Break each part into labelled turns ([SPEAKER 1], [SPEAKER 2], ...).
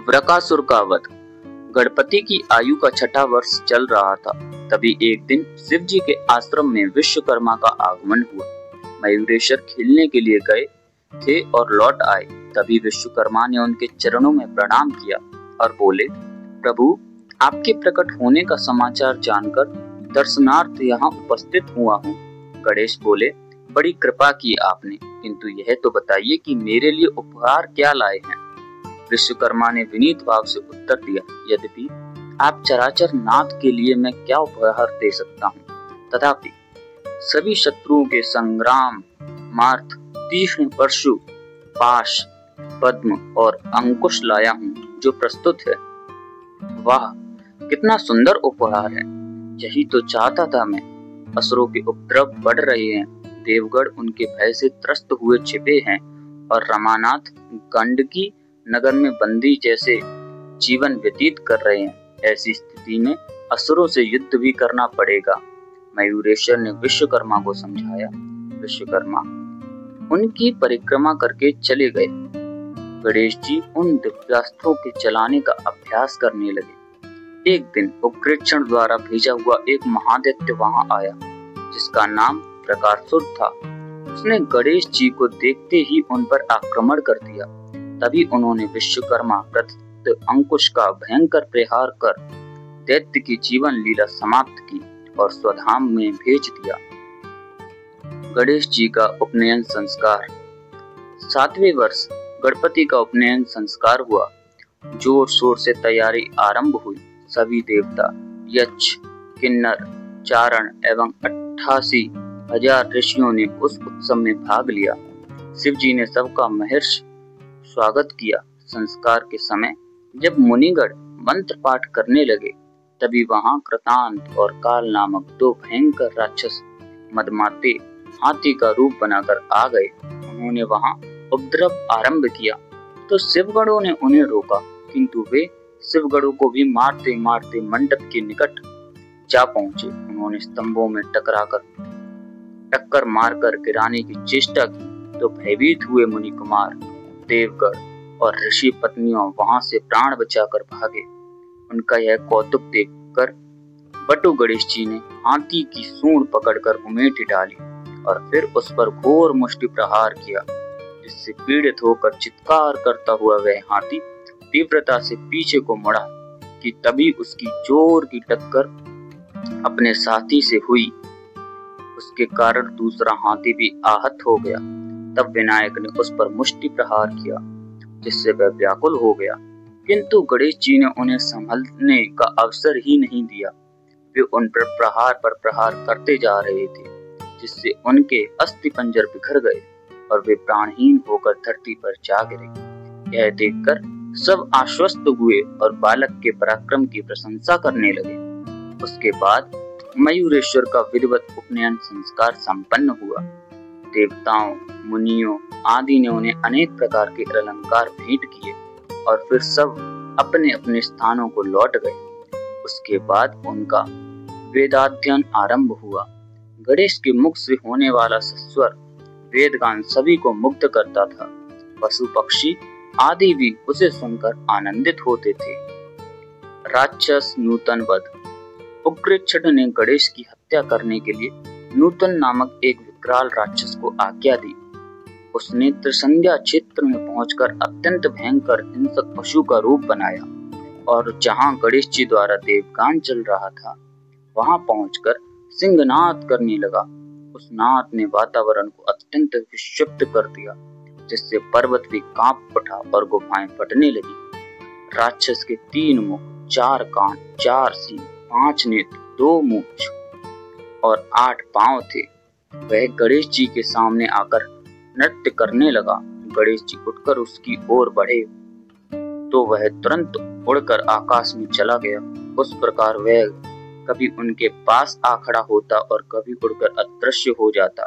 [SPEAKER 1] वृकासुर का वध। गणपति की आयु का छठा वर्ष चल रहा था। तभी एक दिन शिव जी के आश्रम में विश्वकर्मा का आगमन हुआ। मयूरेश्वर खेलने के लिए गए थे और लौट आए। तभी विश्वकर्मा ने उनके चरणों में प्रणाम किया और बोले, प्रभु, आपके प्रकट होने का समाचार जानकर दर्शनार्थ यहाँ उपस्थित हुआ हूँ। गणेश बोले, बड़ी कृपा की आपने, किंतु यह तो बताइए कि मेरे लिए उपहार क्या लाए हैं। विश्वकर्मा ने विनीत भाव से उत्तर दिया, यद्यपि आप चराचर नाथ के लिए मैं क्या उपहार दे सकता हूँ, तथापि सभी शत्रुओं के संग्राम मार्थ तीक्ष्ण परशु, पाश, पद्म और अंकुश लाया हूँ जो प्रस्तुत है। वाह, कितना सुंदर उपहार है। यही तो चाहता था मैं। असुरों के उपद्रव बढ़ रहे हैं, देवगढ़ उनके भय से त्रस्त हुए छिपे हैं और रमानाथ गंडकी नगर में बंदी जैसे जीवन व्यतीत कर रहे हैं। ऐसी स्थिति में असुरों से युद्ध भी करना पड़ेगा। मयूरेश्वर ने विश्वकर्मा को समझाया। विश्वकर्मा उनकी परिक्रमा करके चले गए। गणेश जी उन दिव्यास्त्रों के चलाने का अभ्यास करने लगे। एक दिन उपकृष्ण द्वारा भेजा हुआ एक महादैत्य वहां आया, जिसका नाम वृकासुर था। उसने गणेश जी को देखते ही उन पर आक्रमण कर दिया। तभी उन्होंने विश्वकर्मा प्रदत्त अंकुश का भयंकर प्रहार कर दैत्य की जीवन लीला समाप्त की और स्वधाम में भेज दिया। गणेश जी का उपनयन संस्कार। 7वें वर्ष गणपति का उपनयन संस्कार हुआ। जोर शोर से तैयारी आरंभ हुई। सभी देवता, यक्ष, किन्नर, चारण एवं 88,000 ऋषियों ने उस उत्सव में भाग लिया। शिव जी ने सबका महर्षि स्वागत किया। संस्कार के समय जब मुनिगण मंत्र पाठ करने लगे, तभी वहां कृतांत और काल नामक 2 भयंकर राक्षस मदमाते हाथी का रूप बनाकर आ गए। उन्होंने वहां उपद्रव आरंभ किया तो शिवगणों ने उन्हें रोका, किंतु वे शिवगणों को भी मारते मारते मंडप के निकट जा पहुंचे। उन्होंने स्तंभों में टक्कर मारकर गिराने की चेष्टा की तो भयभीत हुए मुनि कुमार, देवगण और ऋषि पत्नियों वहां से प्राण बचाकर भागे। उनका यह कौतुक देखकर बटु गणेश जी ने हाथी की सूंड पकड़कर उमेट डाली और फिर उस पर घोर मुष्टि प्रहार किया, जिससे पीड़ित होकर चित्कार करता हुआ वह हाथी तीव्रता से पीछे को मुड़ा कि तभी उसकी जोर की टक्कर अपने साथी से हुई। उसके कारण दूसरा हाथी भी आहत हो गया। तब विनायक ने उस पर मुष्टि प्रहार किया, जिससे वह व्याकुल हो गया, किंतु गणेश जी ने उन्हें संभलने का अवसर ही नहीं दिया। वे उन पर प्रहार करते जा रहे थे, जिससे उनके अस्थि पंजर बिखर गए और वे प्राणहीन होकर धरती पर जा गिरे। यह देखकर सब आश्वस्त हुए और बालक के पराक्रम की प्रशंसा करने लगे। उसके बाद मयूरेश्वर का विधिवत उपनयन संस्कार संपन्न हुआ। देवताओं, मुनियों आदि ने उन्हें अनेक प्रकार के अलंकार भेंट किए और फिर सब अपने अपने स्थानों को लौट गए। उसके बाद उनका वेदाध्ययन आरंभ हुआ। गणेश के मुख से होने वाला सस्वर वेदगान सभी को मुग्ध करता था। पशु पक्षी आदि भी उसे सुनकर आनंदित होते थे। राक्षस नूतन वध। उपकृष्ण ने गणेश की हत्या करने के लिए नूतन नामक एक विकराल राक्षस को आज्ञा दी। उसने त्रिसंध्या क्षेत्र में पहुंचकर अत्यंत भयंकर हिंसक पशु का रूप बनाया और जहां गणेश जी द्वारा देवगान चल रहा था, वहां पहुंचकर सिंहनाद करने लगा। उस नाद ने वातावरण को अत्यंत विक्षिप्त कर दिया, जिससे पर्वत भी कांप उठा और गुफाएं फटने लगी। राक्षस के 3 मुख, 4 कान, 4 सींग, 5 नेत्र, 2 मूंछ और 8 पांव थे। वह गणेश जी के सामने आकर नृत्य करने लगा। गणेश जी उठकर उसकी ओर बढ़े तो वह तुरंत उड़कर आकाश में चला गया। उस प्रकार वह कभी उनके पास आ खड़ा होता और कभी उड़कर अदृश्य हो जाता।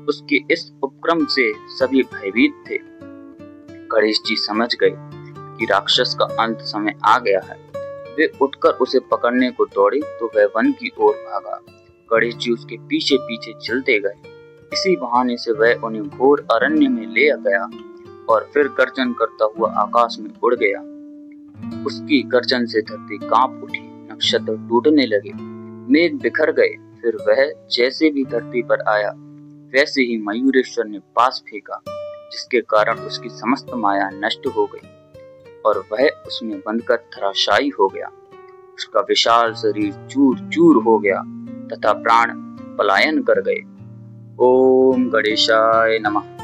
[SPEAKER 1] उसके इस उपक्रम से सभी भयभीत थे। गणेश जी समझ गए कि राक्षस का अंत समय आ गया है। वे उठकर उसे पकड़ने को दौड़े तो वह वन की ओर भागा। गणेश जी उसके पीछे पीछे चलते गए। इसी बहाने से वह उन्हें घोर अरण्य में ले गया और फिर गर्जन करता हुआ आकाश में उड़ गया। उसकी गर्जन से धरती कांप उठी, नक्षत्र टूटने लगे, मेघ बिखर गए। फिर वह जैसे भी धरती पर आया वैसे ही मयूरेश्वर ने पास फेंका, जिसके कारण उसकी समस्त माया नष्ट हो गई और वह उसमें बंधकर धराशायी हो गया। उसका विशाल शरीर चूर चूर हो गया तथा प्राण पलायन कर गए। ओम गणेशाय नमः।